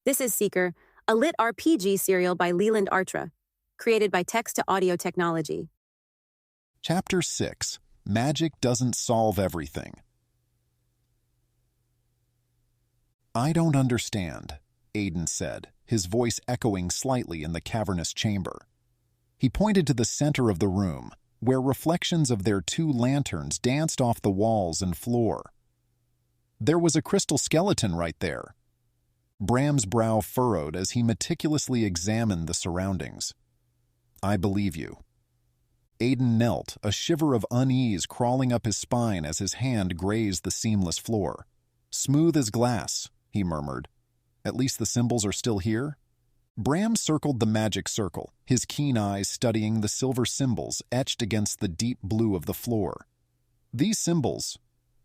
This is Seeker, a LitRPG serial by Leland Artra, created by text-to-audio technology. Chapter 6. Magic Doesn't Solve Everything. "I don't understand," Aiden said, his voice echoing slightly in the cavernous chamber. He pointed to the center of the room, where reflections of their two lanterns danced off the walls and floor. There was a crystal skeleton right there. Bram's brow furrowed as he meticulously examined the surroundings. "I believe you." Aiden knelt, a shiver of unease crawling up his spine as his hand grazed the seamless floor. "Smooth as glass," he murmured. "At least the symbols are still here?" Bram circled the magic circle, his keen eyes studying the silver symbols etched against the deep blue of the floor. "These symbols,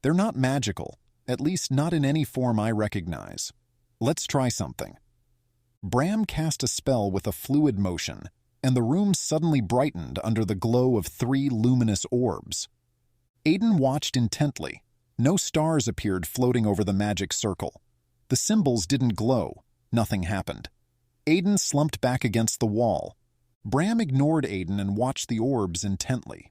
they're not magical, at least not in any form I recognize. Let's try something." Bram cast a spell with a fluid motion, and the room suddenly brightened under the glow of 3 luminous orbs. Aiden watched intently. No stars appeared floating over the magic circle. The symbols didn't glow. Nothing happened. Aiden slumped back against the wall. Bram ignored Aiden and watched the orbs intently.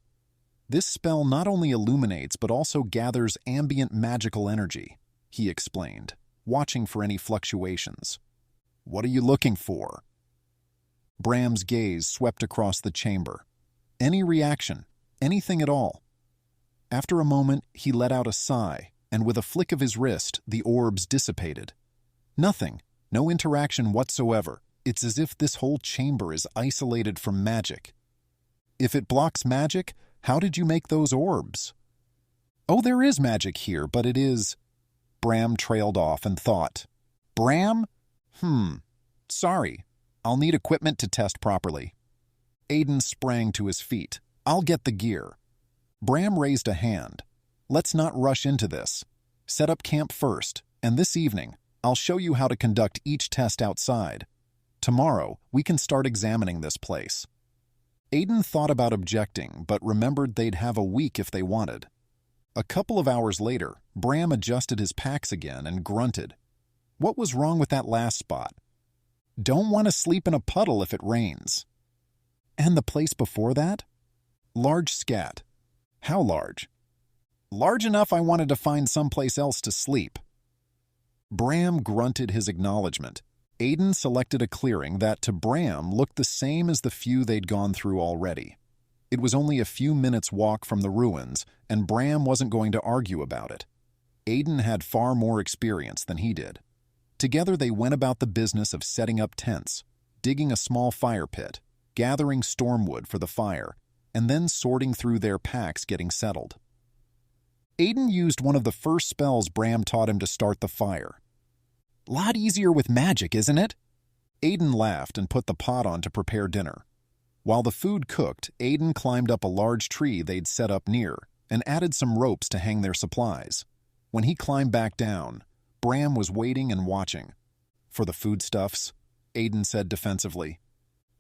"This spell not only illuminates but also gathers ambient magical energy," he explained, watching for any fluctuations. "What are you looking for?" Bram's gaze swept across the chamber. Any reaction, anything at all. After a moment, he let out a sigh, and with a flick of his wrist, the orbs dissipated. Nothing, no interaction whatsoever. It's as if this whole chamber is isolated from magic. "If it blocks magic, how did you make those orbs?" "Oh, there is magic here, but it is..." Bram trailed off and thought. "Bram? Sorry. I'll need equipment to test properly." Aiden sprang to his feet. "I'll get the gear." Bram raised a hand. "Let's not rush into this. Set up camp first, and this evening, I'll show you how to conduct each test outside. Tomorrow, we can start examining this place." Aiden thought about objecting, but remembered they'd have a week if they wanted. A couple of hours later, Bram adjusted his packs again and grunted. What was wrong with that last spot? "Don't want to sleep in a puddle if it rains." "And the place before that?" "Large scat." "How large?" "Large enough I wanted to find someplace else to sleep." Bram grunted his acknowledgement. Aiden selected a clearing that, to Bram, looked the same as the few they'd gone through already. It was only a few minutes' walk from the ruins, and Bram wasn't going to argue about it. Aiden had far more experience than he did. Together they went about the business of setting up tents, digging a small fire pit, gathering stormwood for the fire, and then sorting through their packs getting settled. Aiden used one of the first spells Bram taught him to start the fire. "Lot easier with magic, isn't it?" Aiden laughed and put the pot on to prepare dinner. While the food cooked, Aiden climbed up a large tree they'd set up near and added some ropes to hang their supplies. When he climbed back down, Bram was waiting and watching. "For the foodstuffs," Aiden said defensively.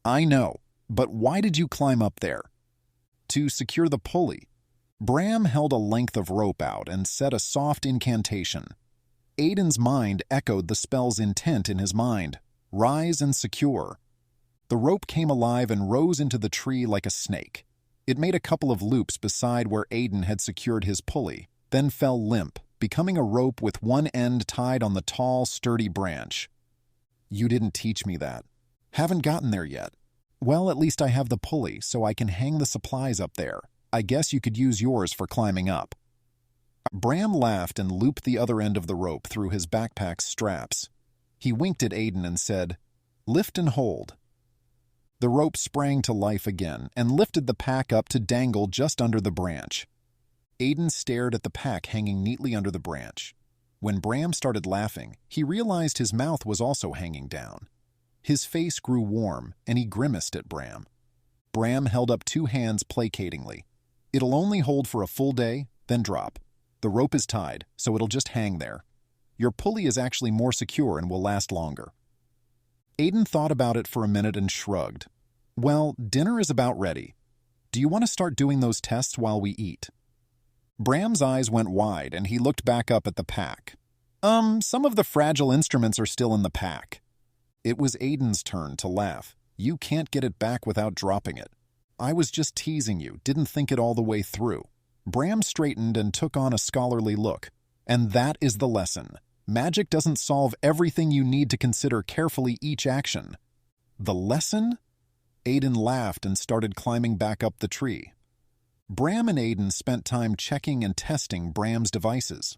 "I know, but why did you climb up there?" "To secure the pulley." Bram held a length of rope out and said a soft incantation. Aiden's mind echoed the spell's intent in his mind. Rise and secure. The rope came alive and rose into the tree like a snake. It made a couple of loops beside where Aiden had secured his pulley, then fell limp, becoming a rope with one end tied on the tall, sturdy branch. "You didn't teach me that." "Haven't gotten there yet." "Well, at least I have the pulley, so I can hang the supplies up there. I guess you could use yours for climbing up." Bram laughed and looped the other end of the rope through his backpack's straps. He winked at Aiden and said, "Lift and hold." The rope sprang to life again and lifted the pack up to dangle just under the branch. Aiden stared at the pack hanging neatly under the branch. When Bram started laughing, he realized his mouth was also hanging down. His face grew warm, and he grimaced at Bram. Bram held up 2 hands placatingly. "It'll only hold for a full day, then drop. The rope is tied, so it'll just hang there. Your pulley is actually more secure and will last longer." Aiden thought about it for a minute and shrugged. "Well, dinner is about ready. Do you want to start doing those tests while we eat?" Bram's eyes went wide and he looked back up at the pack. Some of the fragile instruments are still in the pack. It was Aiden's turn to laugh. You can't get it back without dropping it. I was just teasing you, didn't think it all the way through. Bram straightened and took on a scholarly look. And that is the lesson. Magic doesn't solve everything you need to consider carefully each action. The lesson? Aiden laughed and started climbing back up the tree. Bram and Aiden spent time checking and testing Bram's devices.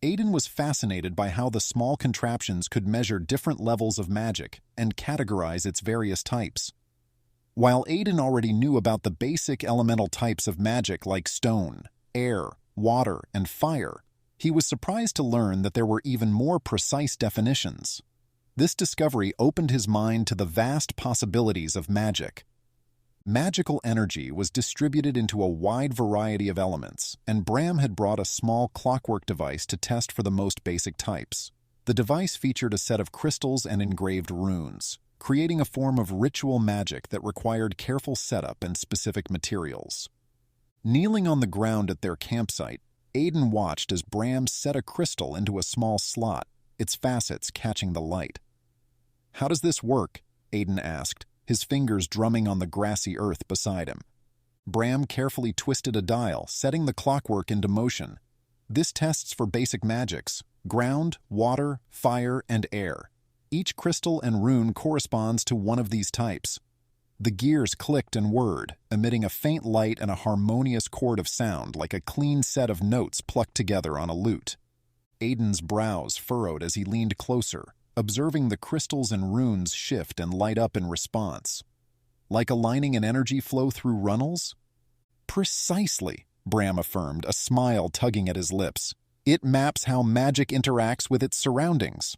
Aiden was fascinated by how the small contraptions could measure different levels of magic and categorize its various types. While Aiden already knew about the basic elemental types of magic like stone, air, water, and fire, he was surprised to learn that there were even more precise definitions. This discovery opened his mind to the vast possibilities of magic. Magical energy was distributed into a wide variety of elements, and Bram had brought a small clockwork device to test for the most basic types. The device featured a set of crystals and engraved runes, creating a form of ritual magic that required careful setup and specific materials. Kneeling on the ground at their campsite, Aiden watched as Bram set a crystal into a small slot, its facets catching the light. "How does this work?" Aiden asked, his fingers drumming on the grassy earth beside him. Bram carefully twisted a dial, setting the clockwork into motion. This tests for basic magics: ground, water, fire, and air. Each crystal and rune corresponds to one of these types. The gears clicked and whirred, emitting a faint light and a harmonious chord of sound like a clean set of notes plucked together on a lute. Aiden's brows furrowed as he leaned closer, observing the crystals and runes shift and light up in response. Like aligning an energy flow through runnels? Precisely, Bram affirmed, a smile tugging at his lips. It maps how magic interacts with its surroundings.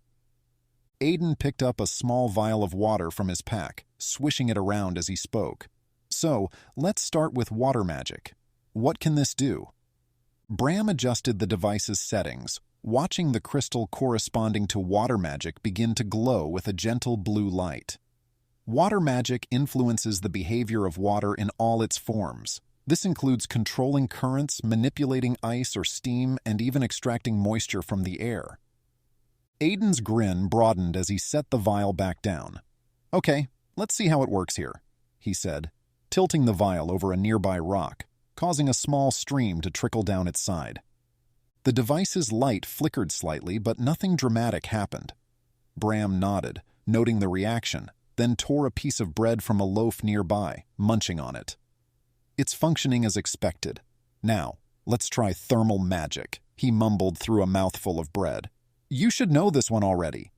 Aiden picked up a small vial of water from his pack, swishing it around as he spoke. "So, let's start with water magic. What can this do?" Bram adjusted the device's settings, watching the crystal corresponding to water magic begin to glow with a gentle blue light. Water magic influences the behavior of water in all its forms. This includes controlling currents, manipulating ice or steam, and even extracting moisture from the air. Aiden's grin broadened as he set the vial back down. "Okay, let's see how it works here," he said, tilting the vial over a nearby rock, causing a small stream to trickle down its side. The device's light flickered slightly, but nothing dramatic happened. Bram nodded, noting the reaction, then tore a piece of bread from a loaf nearby, munching on it. "It's functioning as expected. Now, let's try thermal magic," he mumbled through a mouthful of bread. "You should know this one already."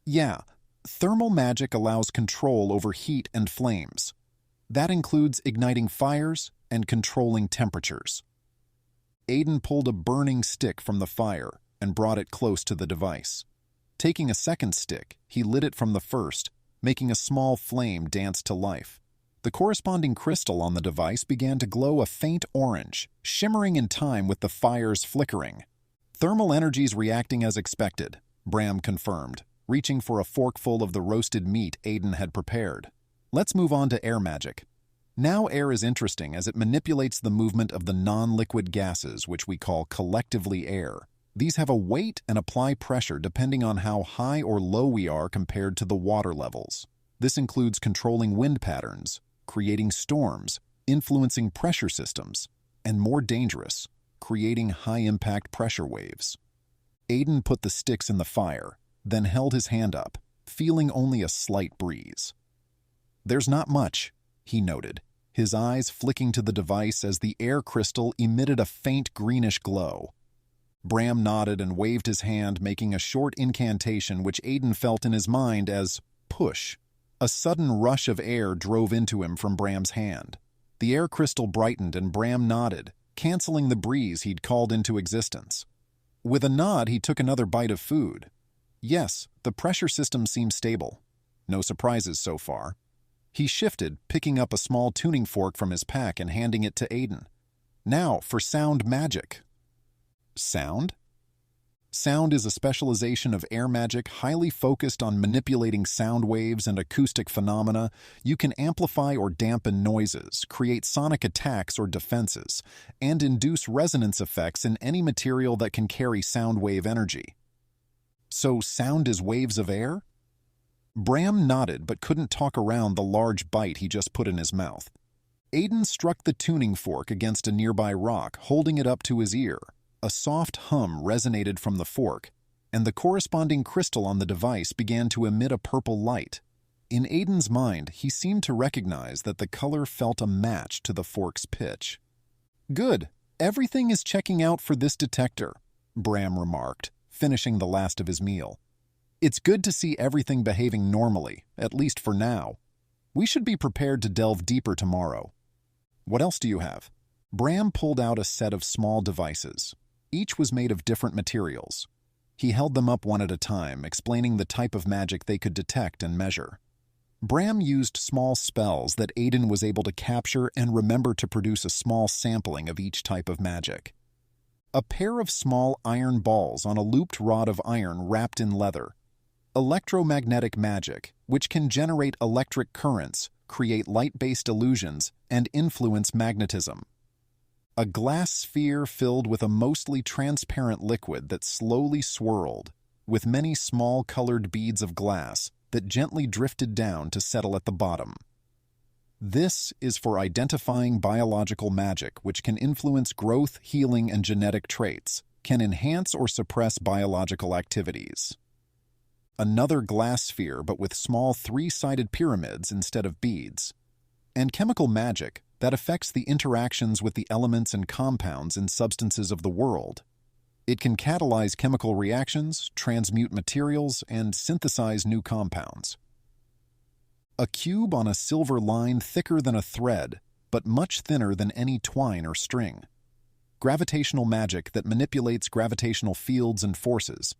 "Yeah, thermal magic allows control over heat and flames. That includes igniting fires and controlling temperatures." Aiden pulled a burning stick from the fire and brought it close to the device. Taking a second stick, he lit it from the first, making a small flame dance to life. The corresponding crystal on the device began to glow a faint orange, shimmering in time with the fire's flickering. "Thermal energy's reacting as expected," Bram confirmed, reaching for a forkful of the roasted meat Aiden had prepared. "Let's move on to air magic. Now air is interesting as it manipulates the movement of the non-liquid gases, which we call collectively air. These have a weight and apply pressure depending on how high or low we are compared to the water levels. This includes controlling wind patterns, creating storms, influencing pressure systems, and more dangerous, creating high-impact pressure waves." Aiden put the sticks in the fire, then held his hand up, feeling only a slight breeze. "There's not much," he noted, his eyes flicking to the device as the air crystal emitted a faint greenish glow. Bram nodded and waved his hand, making a short incantation which Aiden felt in his mind as push. A sudden rush of air drove into him from Bram's hand. The air crystal brightened and Bram nodded, canceling the breeze he'd called into existence. With a nod, he took another bite of food. Yes, the pressure system seemed stable. No surprises so far. He shifted, picking up a small tuning fork from his pack and handing it to Aiden. "Now for sound magic." Sound? Sound is a specialization of air magic highly focused on manipulating sound waves and acoustic phenomena. You can amplify or dampen noises, create sonic attacks or defenses, and induce resonance effects in any material that can carry sound wave energy. So sound is waves of air? Bram nodded but couldn't talk around the large bite he just put in his mouth. Aiden struck the tuning fork against a nearby rock, holding it up to his ear. A soft hum resonated from the fork, and the corresponding crystal on the device began to emit a purple light. In Aiden's mind, he seemed to recognize that the color felt a match to the fork's pitch. "Good. Everything is checking out for this detector," Bram remarked, finishing the last of his meal. "It's good to see everything behaving normally, at least for now. We should be prepared to delve deeper tomorrow. What else do you have?" Bram pulled out a set of small devices. Each was made of different materials. He held them up one at a time, explaining the type of magic they could detect and measure. Bram used small spells that Aiden was able to capture and remember to produce a small sampling of each type of magic. A pair of small iron balls on a looped rod of iron wrapped in leather. Electromagnetic magic, which can generate electric currents, create light-based illusions, and influence magnetism. A glass sphere filled with a mostly transparent liquid that slowly swirled, with many small colored beads of glass that gently drifted down to settle at the bottom. This is for identifying biological magic, which can influence growth, healing, and genetic traits, can enhance or suppress biological activities. Another glass sphere, but with small three-sided pyramids instead of beads. And chemical magic that affects the interactions with the elements and compounds in substances of the world. It can catalyze chemical reactions, transmute materials, and synthesize new compounds. A cube on a silver line thicker than a thread, but much thinner than any twine or string. Gravitational magic that manipulates gravitational fields and forces.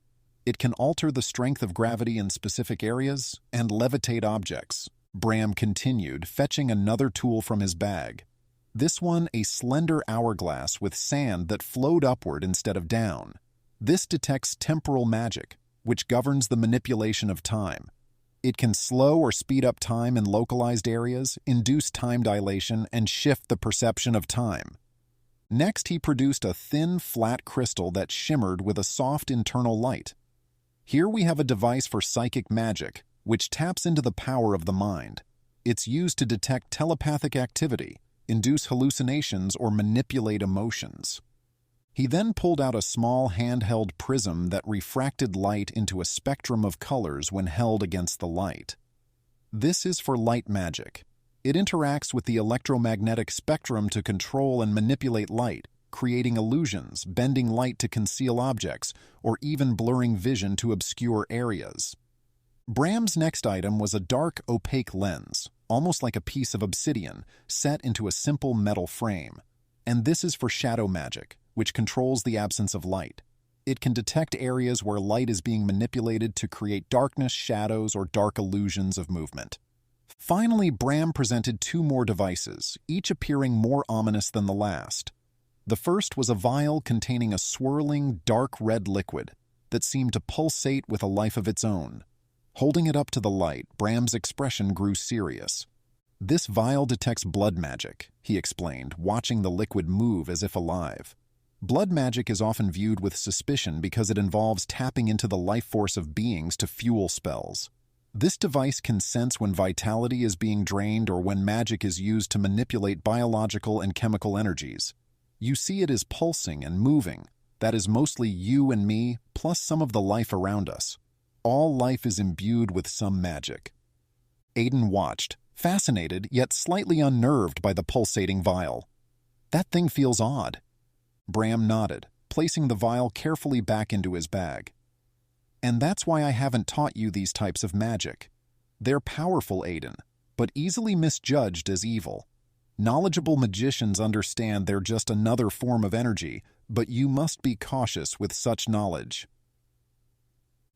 It can alter the strength of gravity in specific areas and levitate objects. Bram continued, fetching another tool from his bag. This one a slender hourglass with sand that flowed upward instead of down. This detects temporal magic, which governs the manipulation of time. It can slow or speed up time in localized areas, induce time dilation, and shift the perception of time. Next, he produced a thin, flat crystal that shimmered with a soft internal light. Here we have a device for psychic magic, which taps into the power of the mind. It's used to detect telepathic activity, induce hallucinations, or manipulate emotions. He then pulled out a small handheld prism that refracted light into a spectrum of colors when held against the light. This is for light magic. It interacts with the electromagnetic spectrum to control and manipulate light, creating illusions, bending light to conceal objects, or even blurring vision to obscure areas. Bram's next item was a dark, opaque lens, almost like a piece of obsidian, set into a simple metal frame. And this is for shadow magic, which controls the absence of light. It can detect areas where light is being manipulated to create darkness, shadows, or dark illusions of movement. Finally, Bram presented two more devices, each appearing more ominous than the last. The first was a vial containing a swirling, dark red liquid that seemed to pulsate with a life of its own. Holding it up to the light, Bram's expression grew serious. "This vial detects blood magic," he explained, watching the liquid move as if alive. Blood magic is often viewed with suspicion because it involves tapping into the life force of beings to fuel spells. This device can sense when vitality is being drained or when magic is used to manipulate biological and chemical energies. You see it as pulsing and moving. That is mostly you and me, plus some of the life around us. All life is imbued with some magic. Aiden watched, fascinated yet slightly unnerved by the pulsating vial. "That thing feels odd." Bram nodded, placing the vial carefully back into his bag. "And that's why I haven't taught you these types of magic. They're powerful, Aiden, but easily misjudged as evil. Knowledgeable magicians understand they're just another form of energy, but you must be cautious with such knowledge."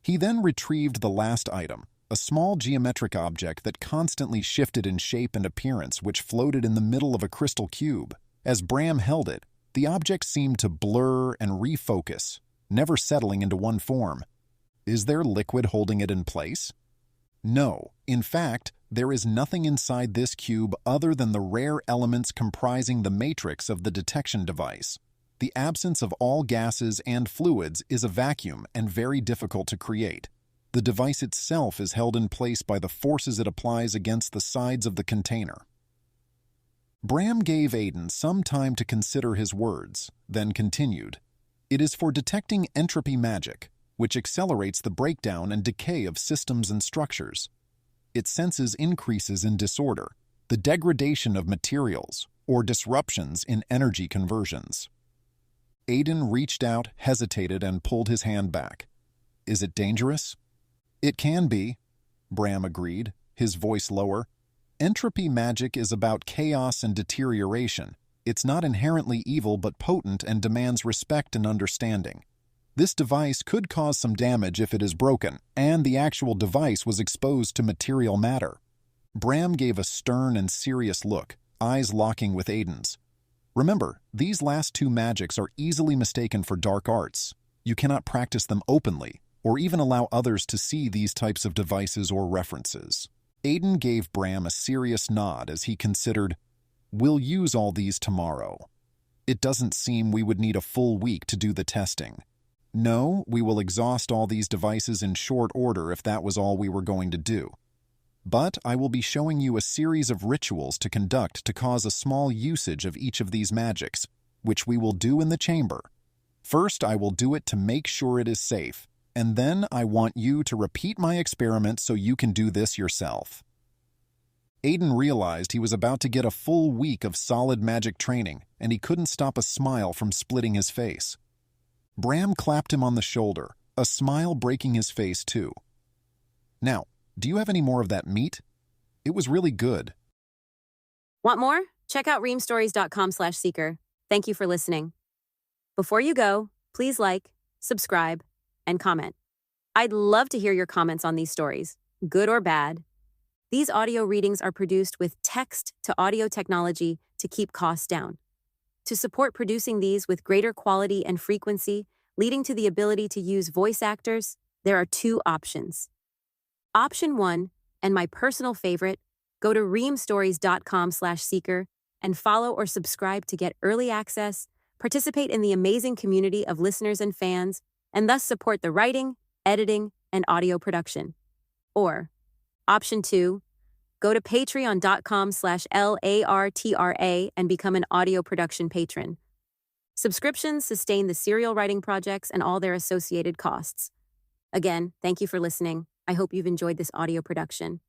He then retrieved the last item, a small geometric object that constantly shifted in shape and appearance, which floated in the middle of a crystal cube. As Bram held it, the object seemed to blur and refocus, never settling into one form. Is there liquid holding it in place? No. In fact, there is nothing inside this cube other than the rare elements comprising the matrix of the detection device. The absence of all gases and fluids is a vacuum and very difficult to create. The device itself is held in place by the forces it applies against the sides of the container. Bram gave Aiden some time to consider his words, then continued. It is for detecting entropy magic, which accelerates the breakdown and decay of systems and structures. It senses increases in disorder, the degradation of materials, or disruptions in energy conversions. Aiden reached out, hesitated, and pulled his hand back. Is it dangerous? It can be, Bram agreed, his voice lower. Entropy magic is about chaos and deterioration. It's not inherently evil but potent and demands respect and understanding. This device could cause some damage if it is broken, and the actual device was exposed to material matter. Bram gave a stern and serious look, eyes locking with Aiden's. Remember, these last two magics are easily mistaken for dark arts. You cannot practice them openly, or even allow others to see these types of devices or references. Aiden gave Bram a serious nod as he considered, We'll use all these tomorrow. It doesn't seem we would need a full week to do the testing. No, we will exhaust all these devices in short order if that was all we were going to do. But I will be showing you a series of rituals to conduct to cause a small usage of each of these magics, which we will do in the chamber. First, I will do it to make sure it is safe, and then I want you to repeat my experiment so you can do this yourself. Aiden realized he was about to get a full week of solid magic training, and he couldn't stop a smile from splitting his face. Bram clapped him on the shoulder, a smile breaking his face too. Now, do you have any more of that meat? It was really good. Want more? Check out reamstories.com/seeker. Thank you for listening. Before you go, please like, subscribe, and comment. I'd love to hear your comments on these stories, good or bad. These audio readings are produced with text-to-audio technology to keep costs down. To support producing these with greater quality and frequency, leading to the ability to use voice actors, there are two options. Option 1, and my personal favorite, go to reamstories.com/seeker and follow or subscribe to get early access, participate in the amazing community of listeners and fans, and thus support the writing, editing, and audio production. Or, Option 2, go to patreon.com/LARTRA and become an audio production patron. Subscriptions sustain the serial writing projects and all their associated costs. Again, thank you for listening. I hope you've enjoyed this audio production.